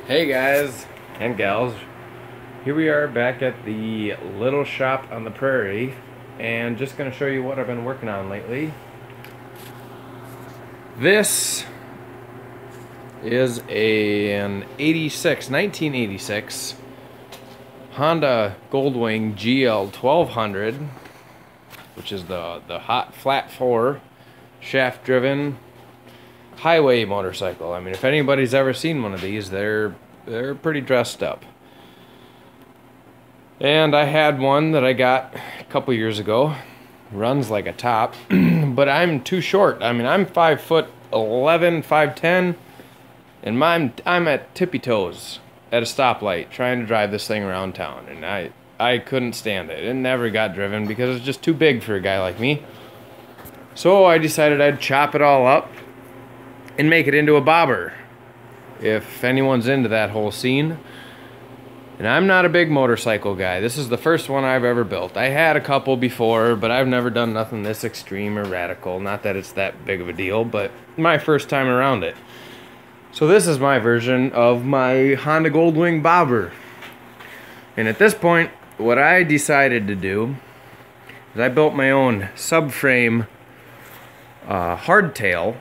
Hey guys and gals, here we are back at the little shop on the prairie, and just going to show you what I've been working on lately. This is an 1986 Honda Goldwing GL 1200, which is the hot flat 4 shaft driven highway motorcycle. I mean, if anybody's ever seen one of these, they're pretty dressed up. And I had one that I got a couple years ago. Runs like a top, but I'm too short. I mean, I'm 5'11", 5'10", and I'm at tippy toes at a stoplight trying to drive this thing around town, and I couldn't stand it. It never got driven because it's just too big for a guy like me. So I decided I'd chop it all up and make it into a bobber, if anyone's into that whole scene. And I'm not a big motorcycle guy. This is the first one I've ever built. I had a couple before, but I've never done nothing this extreme or radical. Not that it's that big of a deal, but my first time around it. So this is my version of my Honda Goldwing bobber. And at this point, what I decided to do is I built my own subframe hardtail,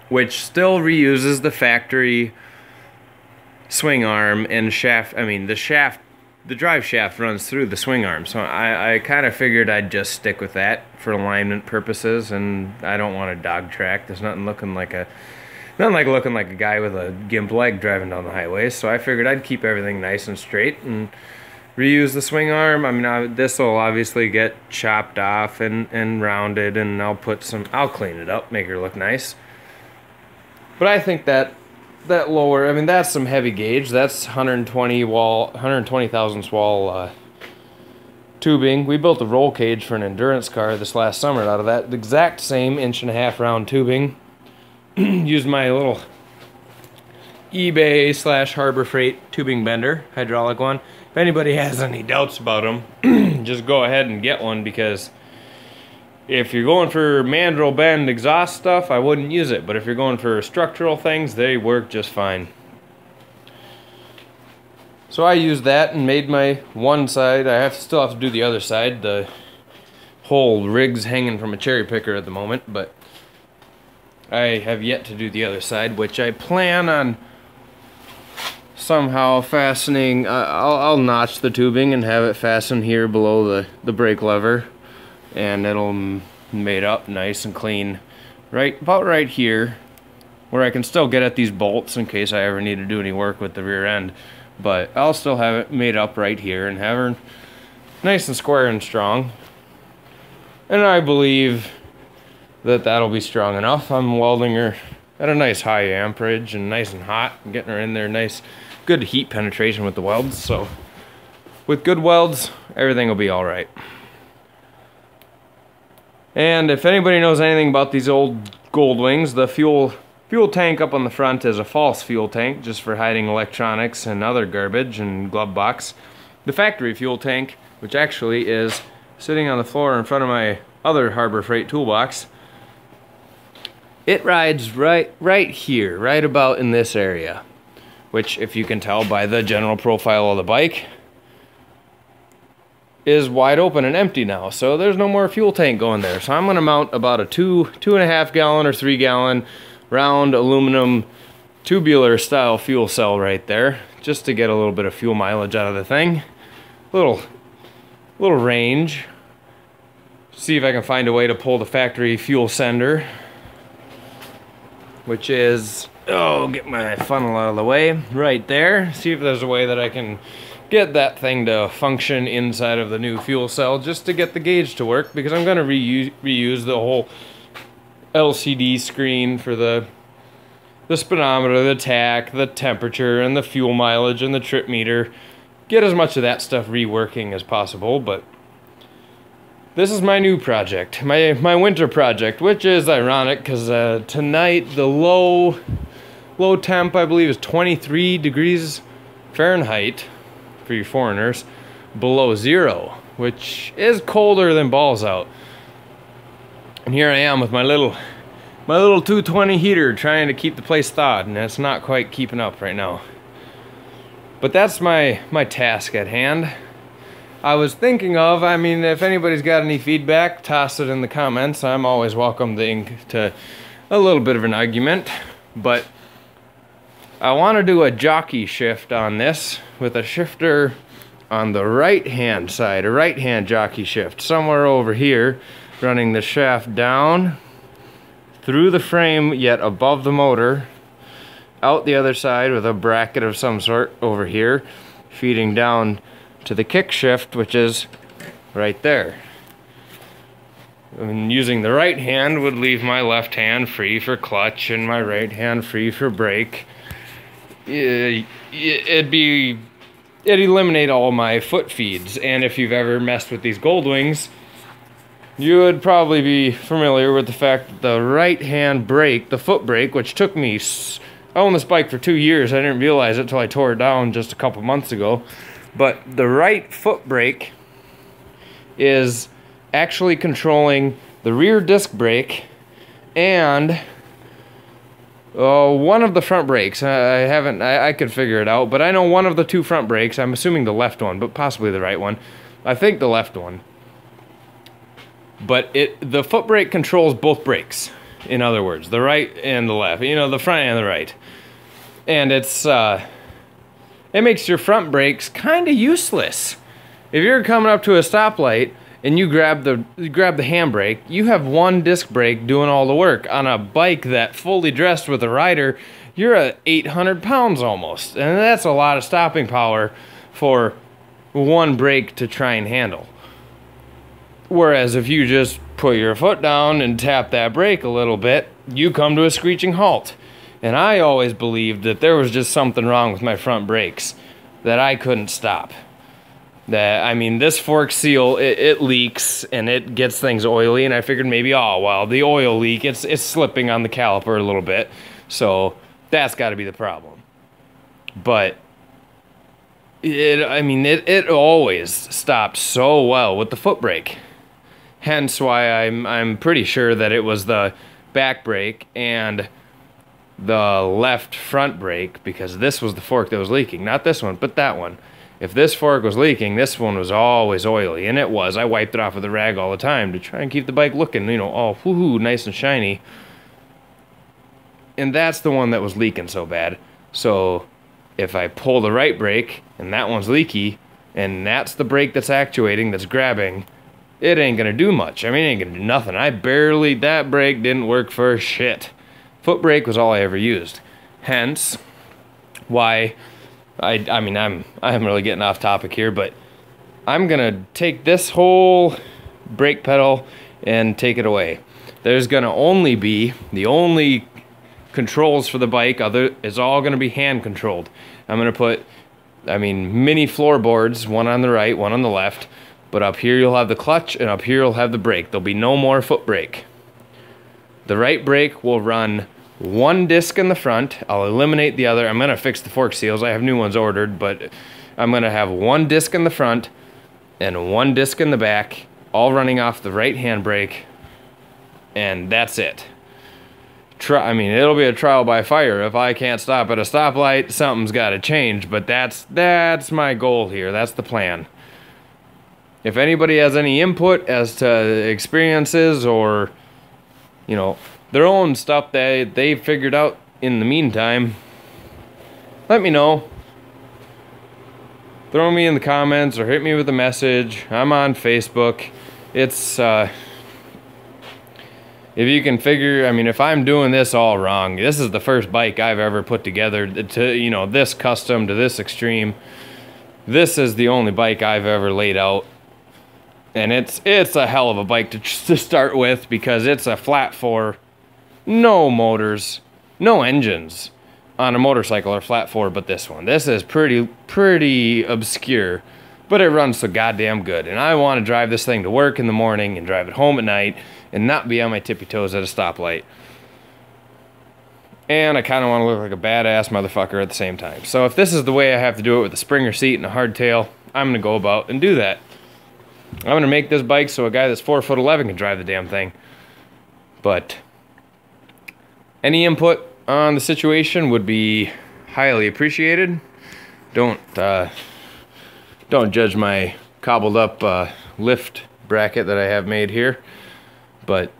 which still reuses the factory swing arm and shaft. I mean, the drive shaft runs through the swing arm, so I kind of figured I'd just stick with that for alignment purposes, and I don't want a dog track. There's nothing looking like a guy with a gimp leg driving down the highway, so I figured I'd keep everything nice and straight and reuse the swing arm. I mean, this will obviously get chopped off and rounded, and I'll clean it up, make it look nice. But I think that lower, I mean, that's some heavy gauge. That's 120 thousandths wall tubing. We built a roll cage for an endurance car this last summer out of that exact same 1.5-inch round tubing. Used my little eBay / Harbor Freight tubing bender, hydraulic one. If anybody has any doubts about them, just go ahead and get one, because if you're going for mandrel bend exhaust stuff, I wouldn't use it. But if you're going for structural things, they work just fine. So I used that and made my one side. I still have to do the other side. The whole rig's hanging from a cherry picker at the moment, but I have yet to do the other side, which I plan on somehow fastening. I'll notch the tubing and have it fastened here below the brake lever, and it'll made up nice and clean about right here, where I can still get at these bolts in case I ever need to do any work with the rear end. But I'll still have it made up right here and have her nice and square and strong, and I believe that that'll be strong enough. I'm welding her at a nice high amperage and nice and hot, and getting her in there nice, good heat penetration with the welds. So with good welds, everything will be all right. And if anybody knows anything about these old Goldwings, the fuel tank up on the front is a false fuel tank, just for hiding electronics and other garbage and glove box. The factory fuel tank, which actually is sitting on the floor in front of my other Harbor Freight toolbox, it rides right here, right about in this area, which, if you can tell by the general profile of the bike, is wide open and empty now, so there's no more fuel tank going there. So I'm going to mount about a 2.5 gallon or 3 gallon round aluminum tubular style fuel cell right there, just to get a little bit of fuel mileage out of the thing. Little range. See if I can find a way to pull the factory fuel sender, which is, get my funnel out of the way, right there. See if there's a way that I can get that thing to function inside of the new fuel cell, just to get the gauge to work, because I'm going to reuse the whole LCD screen for the speedometer, the tach, the temperature, and the fuel mileage, and the trip meter. Get as much of that stuff reworking as possible. But this is my new project, my winter project, which is ironic because tonight the low temp, I believe, is 23 degrees Fahrenheit. For you foreigners, below zero, which is colder than balls out. And here I am with my little my little 220 heater trying to keep the place thawed, and that's not quite keeping up right now. But that's my task at hand. I was thinking of, I mean, if anybody's got any feedback, toss it in the comments. I'm always welcome to a little bit of an argument, but I want to do a jockey shift on this with a shifter on the right-hand side, a right-hand jockey shift, somewhere over here, running the shaft down through the frame, yet above the motor, out the other side with a bracket of some sort over here, feeding down to the kick shift, which is right there. I mean, using the right hand would leave my left hand free for clutch and my right hand free for brake. It'd eliminate all my foot feeds. And if you've ever messed with these Goldwings, you would probably be familiar with the fact that the right hand brake, the foot brake, which took me, I owned this bike for 2 years. I didn't realize it until I tore it down just a couple months ago. But the right foot brake is actually controlling the rear disc brake and one of the front brakes. I could figure it out, but I know one of the two front brakes. I'm assuming the left one, but possibly the right one. I think the left one. But the foot brake controls both brakes. In other words, the right and the left. You know, the front and the right. And it makes your front brakes kind of useless. If you're coming up to a stoplight and you grab the handbrake, you have one disc brake doing all the work. On a bike that fully dressed with a rider, you're at 800 pounds almost. And that's a lot of stopping power for one brake to try and handle. Whereas if you just put your foot down and tap that brake a little bit, you come to a screeching halt. And I always believed that there was just something wrong with my front brakes, that I couldn't stop. That, I mean, this fork seal, it leaks and it gets things oily, and I figured maybe, oh, well, the oil leak, it's slipping on the caliper a little bit, so that's got to be the problem. But it always stopped so well with the foot brake. Hence why I'm pretty sure that it was the back brake and the left front brake, because this was the fork that was leaking, not this one, but that one. If this fork was leaking, this one was always oily, and it was. I wiped it off with a rag all the time to try and keep the bike looking, you know, all woohoo, nice and shiny. And that's the one that was leaking so bad. So if I pull the right brake and that one's leaky, and that's the brake that's actuating, that's grabbing, it ain't gonna do much. I mean, it ain't gonna do nothing. That brake didn't work for shit. Foot brake was all I ever used. Hence why I'm really getting off topic here, but I'm gonna take this whole brake pedal and take it away. There's gonna only be, the only controls for the bike is all gonna be hand controlled. I'm gonna put, mini floorboards, one on the right, one on the left, but up here you'll have the clutch and up here you'll have the brake. There'll be no more foot brake. The right brake will run one disc in the front. I'll eliminate the other. I'm going to fix the fork seals. I have new ones ordered, but I'm going to have one disc in the front and one disc in the back, all running off the right handbrake, and that's it. It'll be a trial by fire. If I can't stop at a stoplight, something's got to change, but that's my goal here. That's the plan. If anybody has any input as to experiences or, you know, their own stuff that they figured out in the meantime, let me know. Throw me in the comments or hit me with a message. I'm on Facebook. It's, if you can figure, if I'm doing this all wrong, this is the first bike I've ever put together to, you know, this custom to this extreme. This is the only bike I've ever laid out. And it's a hell of a bike to start with, because it's a flat four. No motors, no engines on a motorcycle or flat four, but this one. This is pretty obscure, but it runs so goddamn good. And I want to drive this thing to work in the morning and drive it home at night and not be on my tippy toes at a stoplight. And I kind of want to look like a badass motherfucker at the same time. So if this is the way I have to do it with a Springer seat and a hardtail, I'm going to go about and do that. I'm going to make this bike so a guy that's 4'11" can drive the damn thing. But Any input on the situation would be highly appreciated. Don't judge my cobbled up lift bracket that I have made here. But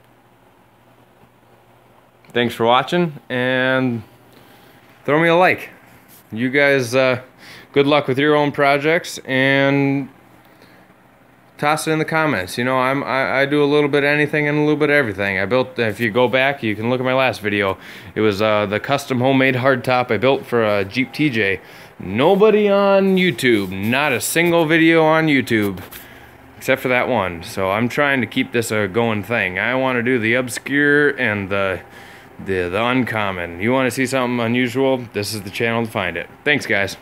thanks for watching, and throw me a like. You guys, good luck with your own projects, and toss it in the comments. You know, I do a little bit of anything and a little bit of everything. I built, if you go back, you can look at my last video. It was the custom homemade hardtop I built for a Jeep TJ. Nobody on YouTube, not a single video on YouTube, except for that one. So I'm trying to keep this a going thing. I want to do the obscure and the uncommon. You want to see something unusual? This is the channel to find it. Thanks, guys.